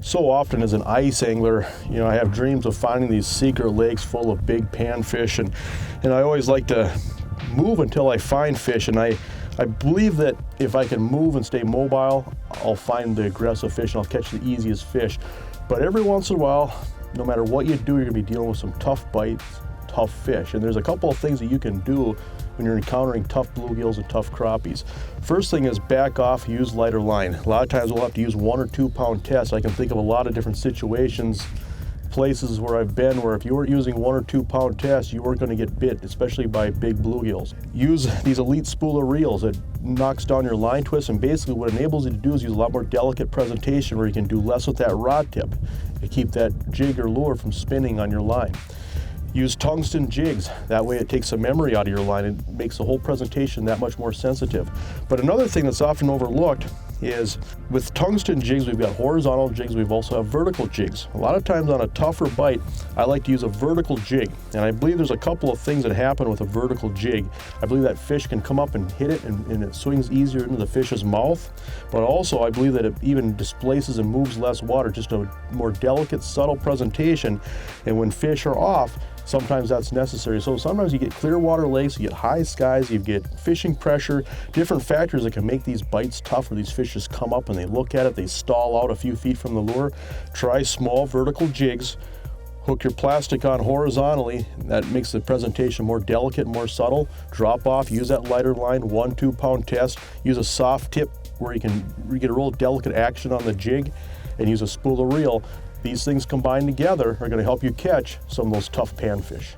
So often as an ice angler, I have dreams of finding these secret lakes full of big panfish, and I always like to move until I find fish, and I believe that if I can move and stay mobile, I'll find the aggressive fish and I'll catch the easiest fish. But every once in a while, no matter what you do, you're gonna be dealing with some tough bites, tough fish. And there's a couple of things that you can do when you're encountering tough bluegills and tough crappies. First thing is back off, use lighter line. A lot of times we'll have to use 1 or 2 pound tests. I can think of a lot of different situations, places where I've been where if you weren't using 1 or 2 pound tests, you weren't going to get bit, especially by big bluegills. Use these elite spool of reels. It knocks down your line twist, and basically what it enables you to do is use a lot more delicate presentation where you can do less with that rod tip to keep that jig or lure from spinning on your line. Use tungsten jigs. That way it takes some memory out of your line and makes the whole presentation that much more sensitive. But another thing that's often overlooked is with tungsten jigs, we've got horizontal jigs, we've also have vertical jigs. A lot of times on a tougher bite, I like to use a vertical jig. And I believe there's a couple of things that happen with a vertical jig. I believe that fish can come up and hit it and it swings easier into the fish's mouth. But also I believe that it even displaces and moves less water, just a more delicate, subtle presentation. And when fish are off, sometimes that's necessary. So sometimes you get clear water lakes, you get high skies, you get fishing pressure, different factors that can make these bites tough, where these fish just come up and they look at it, they stall out a few feet from the lure. Try small vertical jigs. Hook your plastic on horizontally. That makes the presentation more delicate, more subtle. Drop off, use that lighter line, 1 2 pound test. Use a soft tip where you get a real delicate action on the jig, and use a spool of reel. These things combined together are going to help you catch some of those tough panfish.